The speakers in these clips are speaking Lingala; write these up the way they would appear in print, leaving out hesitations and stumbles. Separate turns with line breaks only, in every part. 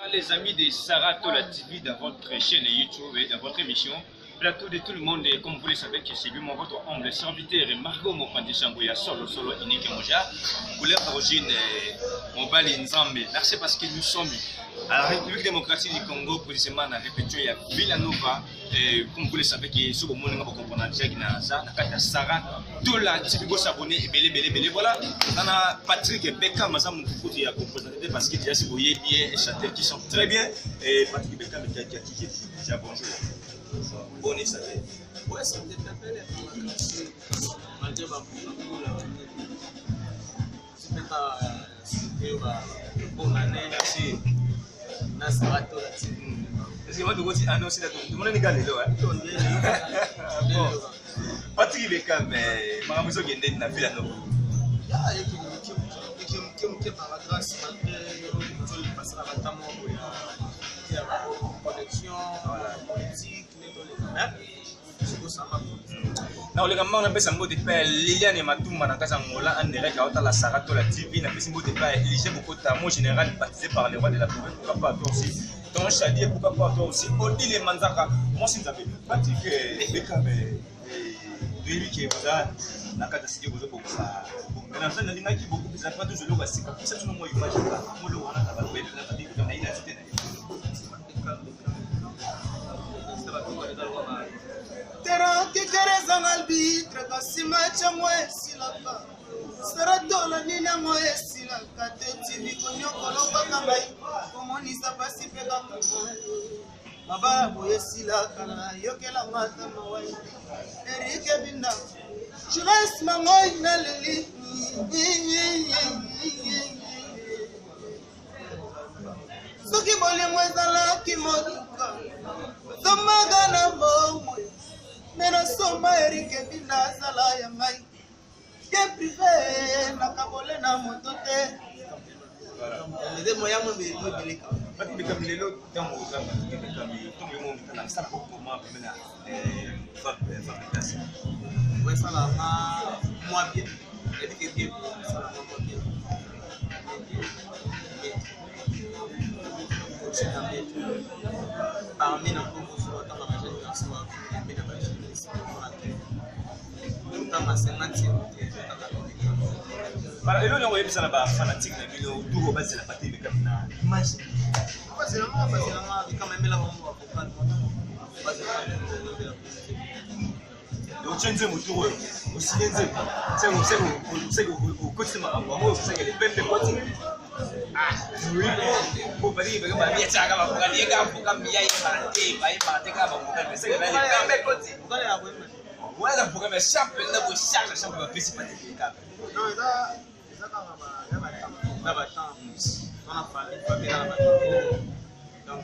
Les amis de Sarah Tola TV dans votre chaîne YouTube et dans votre émission Plateau de tout le monde, et comme vous le savez que c'est lui mon votre humble serviteur Margot Mopandi Shangoya solo Ineke Moja pour l'origine Mobali Nzambe. Merci parce que nous sommes à la République démocratique du Congo, précisément à répété à Villanova, et comme vous le savez que ce que vous comprenez déjà qui n'a pas Sarah Tola TV, vous s'abonner et belé voilà. On a Patrick Beckham Mazam qui a composé parce que déjà si vous voyez bien les chanteurs qui sont très bien, et Patrick Beckham qui a quitté déjà bonjour. Bonne santé.
Ouais, ça me t'appelle malgré ma bonne année.
Merci.
Sarah Tola TV.
Est-ce que vous avez annoncé la tout le monde est galé là? Bon. Patrick Beckham, ma maison qui est dans la ville à nous.
Qui par la grâce, malgré le passé à la il y a la connexion, la politique,
na olega mama na pesa mbote pa Liliane Matumba na kasa ngola en direct à la Sarah Tola TV na pesa mbote pa Elige Bokota mon général baptisé par le roi de la province. Pourquoi pas toi aussi ton chadier, pourquoi pas toi aussi Odile Manzaka moi si t'appelle Patrick Beckham lui qui est là na kata siki bozo pour ça na ça na linga qui beaucoup plus après tout je le vois c'est comme ça tout le monde imagine pas moi le wana na ba belle na Patrick comme na ina tete
Terra que queres un arbitre, Cassima Chamwe Silapa. Sarah Tola Nina Moe Silaka, Tetivi Konyoko Kangai, Comunista Pacifica. Baba Boye Silaka, Yokela Mata Mawai, Erike Binda. Je reste ma moine Nelly. Soki Boli Mwezala Kimoduka, Tomagana Bowe. Mena soma Erike Binda sala ya ngai ke privé na kabole na motote ndé moya mo be bilika
Patrick Beckham lelo tango kama Beckham to mo mutana sala ko ma pemena fabrication
ouais sala ma moi bien et que bien sala moi bien parmi na ko so ta ma jeune garçon mais na ba
Para elo nyo yebisa na ba fanatique na bino tuko basi la Patrick Beckham na image
basi na kama mela mo avocat basi
yo chenze muturo usiyenze sego kotsima abo sego le pembe koti oui ko bari be ba mi tsaka ba ko ali ga fuka mi yayi ba te ka ba ko sego le pembe koti
ko ya ko
wala fuka me champion na bo champion ba pesi Patrick Beckham
non ça na ba temps on a parlé na ba donc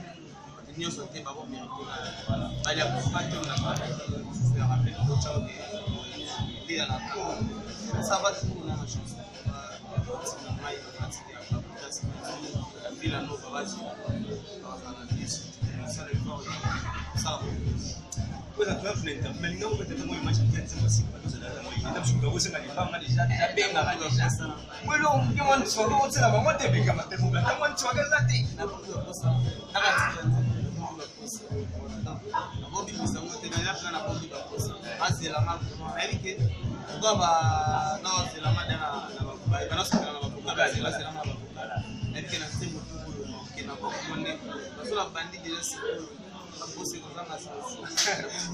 nous sommes des babos mérités voilà allez pour pas que on a pas se rappeler de chao que il a la ça va tout on a chance c'est normal il va passer à la place la ville no va passer ça le fort ça
Kwa sababu tunaenda mbele ngao kwa moyo machi kiasi basi kwa sababu moyo ndio mshukuru kwa sababu alipanga deja benga kabisa mwelo mkiwa ntsoro wote na bangote beka matemu na kama ntswaga zati
na kosa akati abobi bisango te na yapi na bobi bakosa azela ma erike kwa ba na azela ma na ba na sokana na babuka azela azela ma babuka erike na semo tubulo kina kwa konde basula bandi déjà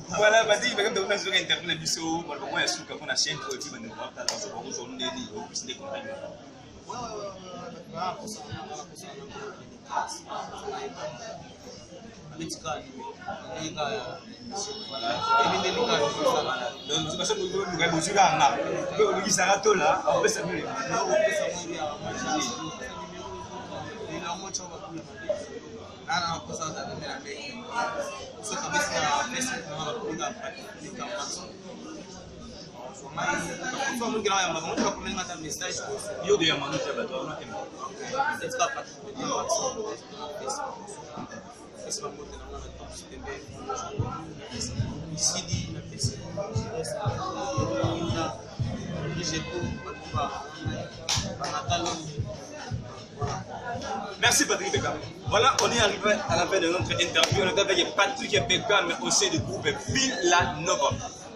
voilà badi bagam de sur internet biso balbo ya suka kuna chaîne ko ti bande ko ta so ko so ndeni ko bisinde ko ta
Nana kosa za mera bei so kabisa pesa kama kupiga katika maso so mai so mungi na yamba mungu kulenga hata message
hiyo ndio ya manucha bato na tembo
c'est pas pas de WhatsApp Facebook moto na mwana top sitembe ici na pesa merci
Merci Patrick Beckham. Voilà, on est arrivé à la fin de notre interview. On est avec Patrick Beckham au sein du groupe Villanova.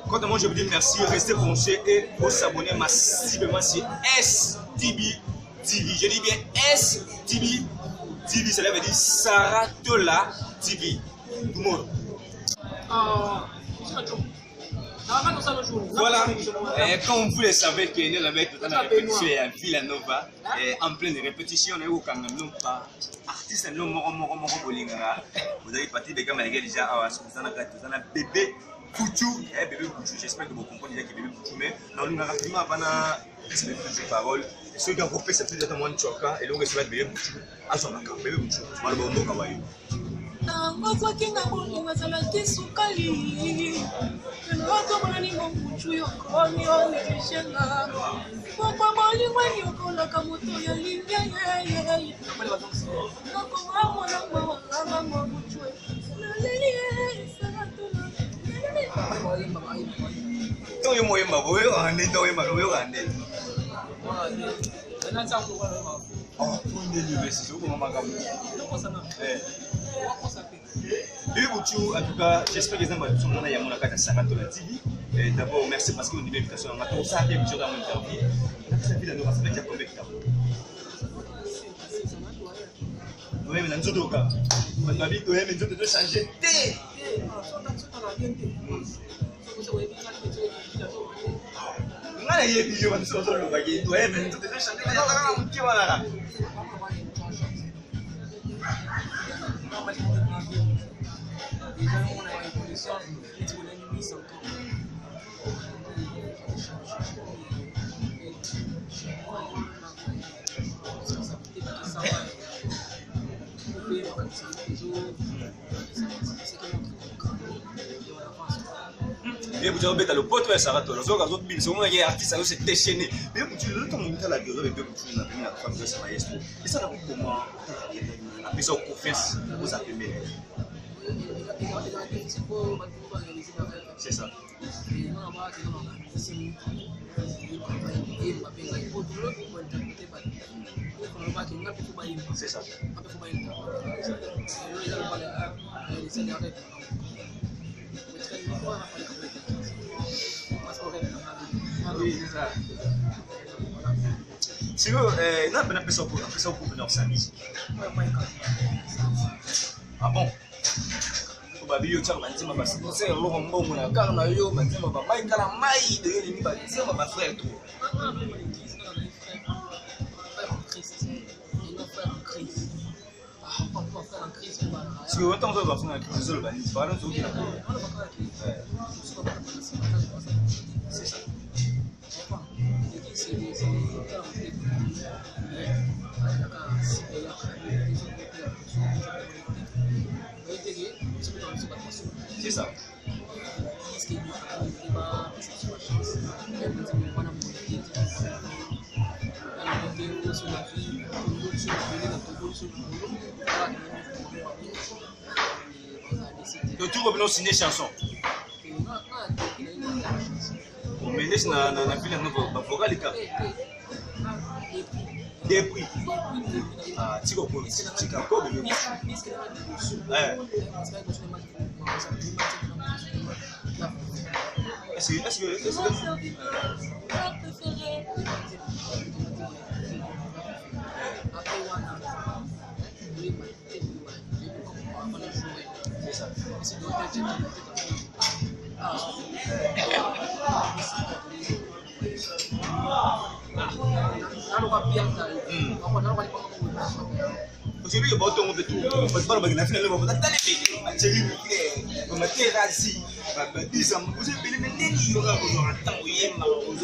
Quant à moi, je vous dis merci, restez branchés et vous s'abonner massivement sur STB TV. Je dis bien STB TV, cela veut dire Saratola TV. Tout le monde. Voilà, comme vous le savez, que nous avons tout la répétition à Villanova, en pleine répétition, nous avons pas artiste, nous avons vous avez parti de Beckham déjà à bébé Kouchou, bébé Kouchou, j'espère que vous comprenez déjà que bébé Kouchou, mais nous avons rapidement parole. Ceux qui ont coupé c'est plus moins de choc et donc c'est bébé Kouchou, à son accord, bébé Kouchou, malheureusement Kawaii.
Nakwakina bolingo azalaki sukali nakomona mokutu yokoni onegeshenga pokwa bolingo yokolaka moto ya limbia yeye nakoma mwana mawanga mokutu naleli
toyo moyemba boyo ande toyemba boyo ande en tout cas, j'espère que vous avez été Saratola TV. D'abord, merci parce que vous avez une invitation à ma tour. Ça, il y a dans mon interview. Ça fait la ça fait déjà combien de temps? Oui, mais nous autres, on a dit que nous devons changer. Et vous avez le pote de Saratola, vous avez un artiste qui s'est déchaîné. Mais vous avez le temps de la gueule avec vous, la femme de ce maestro. Et ça, comment après ça, confiance, vous avez aimé. C'est ça. C'est ça. Oui, c'est ça. Si vous avez une personne pour venir sa musique. Ah bon? Babiyo tchak manzima basi c'est logo mbongo na karna yo manzima ba mai kala mai de yeli ba zema ba frère tout si on entend ça va faire un crise sur le bani pas le tout qui là c'est ça c'est ça. Donc tout revenons signer chanson. Mais laisse na ville na vocal les cas. Des prix. Ah, tu comprends? Tu comprends bien. Est-ce que c'est ça. Aujourd'hui, il y a beaucoup de tout. Parce que dans la finale, on va aller on va terrasser. Vous avez bien mené, il y aura temps où il y a un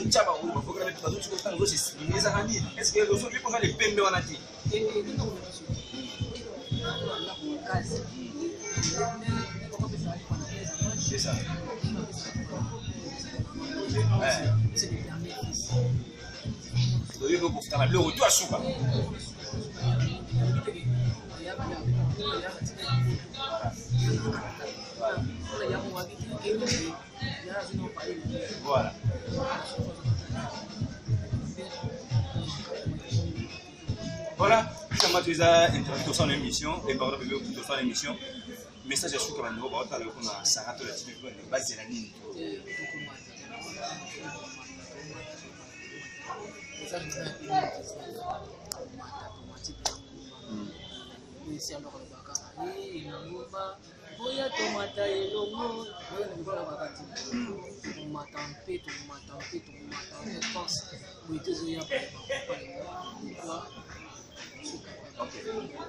tchaba où il faut que les autres choses soient aussi les amis. Est-ce que les autres peuvent faire les peines de la vie? C'est ça. C'est le dernier fils. Il faut faire le retour à Souka. Voilà. Voilà, ça m'a dit ça interview dans l'émission et pardon bébé dans l'émission message à souka bando ba otala ko na Sarah to la TV ko ne bazela nini
Boya tomata elongo, boya nikola bakati. Tomata mpe, je pense.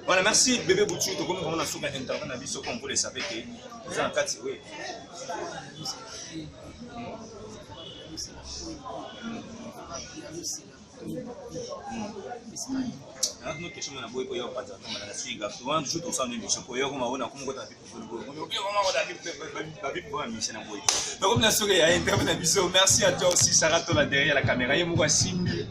Voilà, merci bébé Boutou. Donc, comme on a souvent intervenu, comme vous le savez, que vous en quatre, oui. Notre question na boy koyo pas attendre la suite gars souvent toujours tout ça même mission koyo comme on a comme côté donc na sourire à intervenir biso merci à toi aussi Sarah Tola derrière la caméra et moi Simbi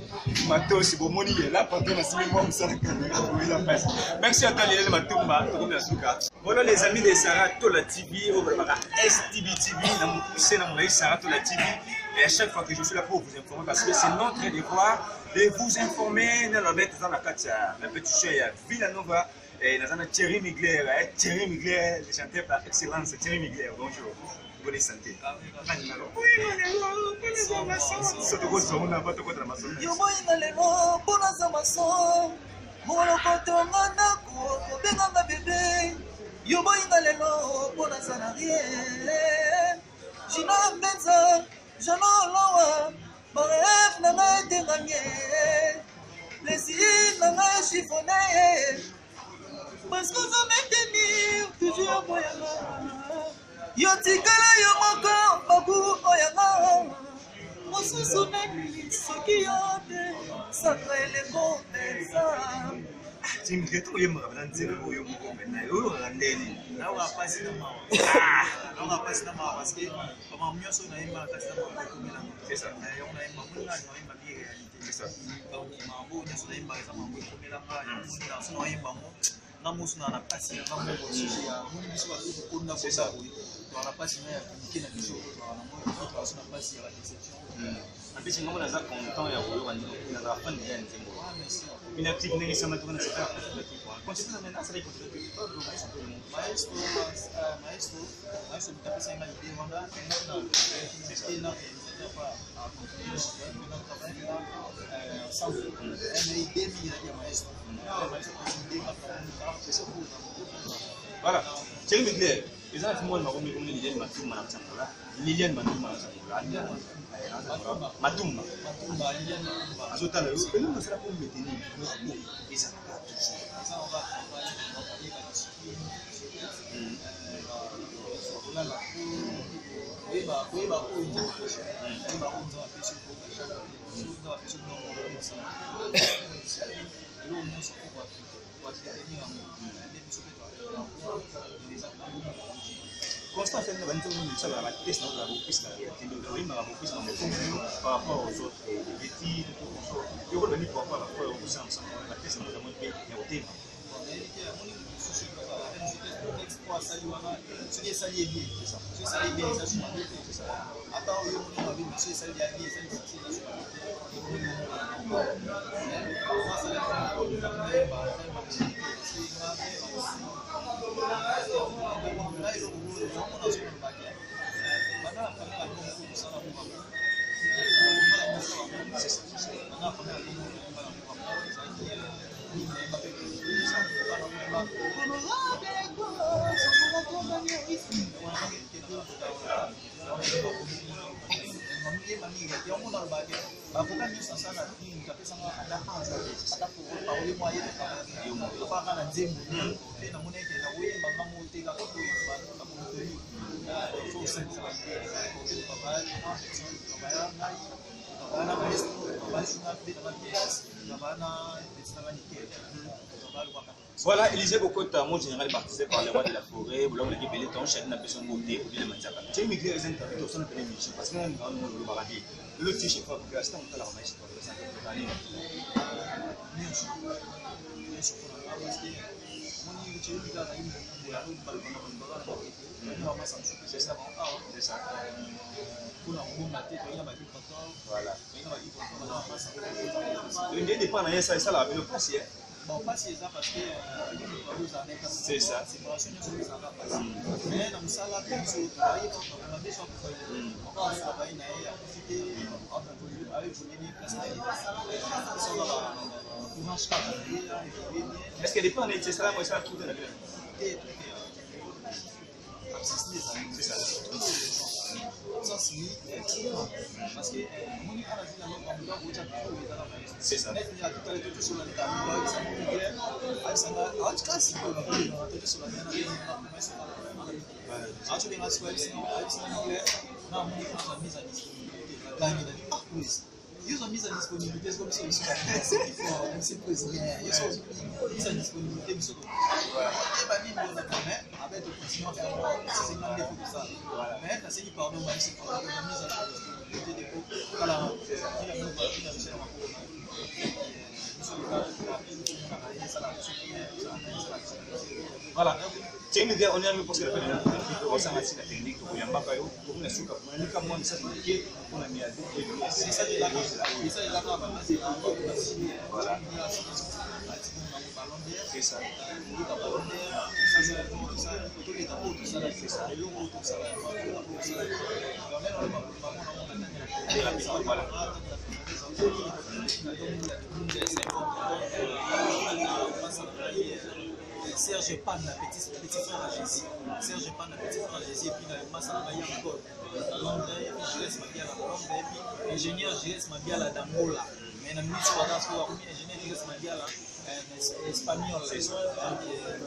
matos bomoni là pendant la semaine moi ça la caméra oui la passe merci à toi Lionel Matumba comme la souka voilà les amis de Sarah Tola TV au STV TV na mon poussé na mon Sarah Tola TV. Et à chaque fois que je suis là pour vous informer, parce que c'est notre devoir de vous informer dans la carte, un petit cher Villanova, et dans un Thierry Migler, le chanteur par excellence, Thierry Migler. Bonjour, bonne santé.
J'en ai mon rêve n'a pas été gagné, plaisir n'a pas chiffonné, parce que ça m'est tenu toujours moyennement. Yo tikala yo moko, babu oyama, mon sous-souvenir, ce qui a été, ça crée les comptes.
Tu me retrouves, je me rappelle, tu me retrouves,
Là, on va passer dans ma on va passer dans ma parce que comment mieux sur la image passer dans ma comme là
c'est ça
on a une mamou là on a une mamie réalité
c'est ça
donc mamou on sur la image ça mamou comme là pas on dans son une mamou na musu na passer na mamou aussi ya mun biso ba ko na
c'est ça
on a passer na communiquer na biso na mamou on a passer la déception
en plus ngamo na za content ya ko wandi na za fan ya nzembo une active n'est pas maintenant c'est pas continue maintenant ça va continuer
maestro mtapesa ima idée wanga c'est là
voilà Thierry Migler les gens font moi comme Liliane Matumba na Sangola Liliane Matumba na Sangola Matumba azotala yo pele na sala ko meteni eza
ça on va
Constant fait une ça va test dans la bouquisse là et donc oui ma bouquisse dans par rapport aux autres petits tout ça venir par rapport aux ensemble la test dans le pays et au thème Voilà, Élisée Bokota, mon général baptisé par les rois de la forêt, vous l'avez dit, ton chef n'a pas son beauté, ou bien le manzaka. Tu as migré aux interviews, au sein de l'émission, parce que nous avons le maladie. Le petit chef, parce que c'est un peu la remise pour les interviews. C'est ça. C'est ça. Voilà. Il dépend de ça, ça la place.
bon pasi eza parce que
c'est ça
séparation nyonso ezalaka pasi mais na mosala biso toyeba na biso encore travail na ye akufi te aévolué place na ye courage kaka na ye
est-ce que dépend de ça moi ça tout na bien
c'est ça sens limite parce que moni ala zila no kwa mdogo cha kwa wizara
c'est ça
net ya tutale tu sur la table avec sa moniteur avec sa acha si kwa kwa tu sur la table acha bien aswa avec sa moniteur na moni kwa mise à disponibilité la gagne la police ils ont mis à disponibilité comme si ils sont c'est président ils sont mis à disponibilité ils sont et ba ni on a mais avec le président c'est une grande défaut de ça mais ça c'est pardon mais c'est pas la mise à disponibilité des cours voilà il a même pas il a fait un rapport
voilà c'est une idée on est arrivé parce que la technique pour yambaka yo pour na suka pour nika moi ça qui pour la miade c'est ça de la et ça là là c'est voilà c'est ça
Serge Pan, petit frère à Jésus. Serge Pan, petit frère à Jésus, et puis dans le masse à la encore. Londres, et puis Gilles Mabia à Londres, et puis ingénieur Gilles Mabia à Dangola. Mais dans le milieu de la soirée, ingénieur Gilles Mabia à espagnol. Donc,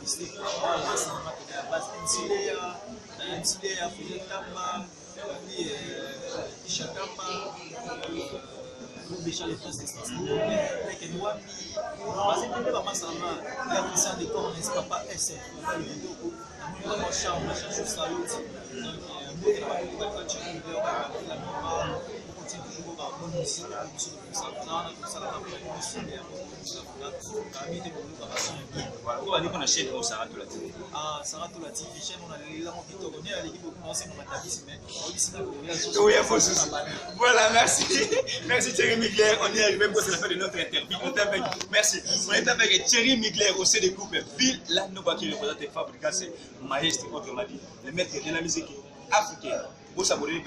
c'est la base Insilea, Fujetama, puis Chakama. Déjà les places essentielles, avec une wami, parce que le papa sama, la puissance de corps n'est pas essai, on va le dire au moment charme, la cherche ça l'autre, donc nous qui n'avons pas de chercher une heure, la mémoire, on continue toujours à bon ici, sur le ça, comme ça, la table est aussi bien, la mise de bonne opération est bien.
Voilà, on va dire qu'on a chaîne au Sarah Tola TV.
Ah, Sarah Tola TV, chaîne on a les gens qui tournent, on a l'équipe beaucoup d'anciens matabis, mais on dit ça.
Oui, il faut souci. Voilà, merci. Merci Thierry Migler. On est arrivé pour la fin de notre interview. On est avec, merci. On est avec Thierry Migler au C des groupes Ville. Là, nous qui représente Fabrica, c'est maestre, autrement dit, le maître de la musique africaine. Vous savez,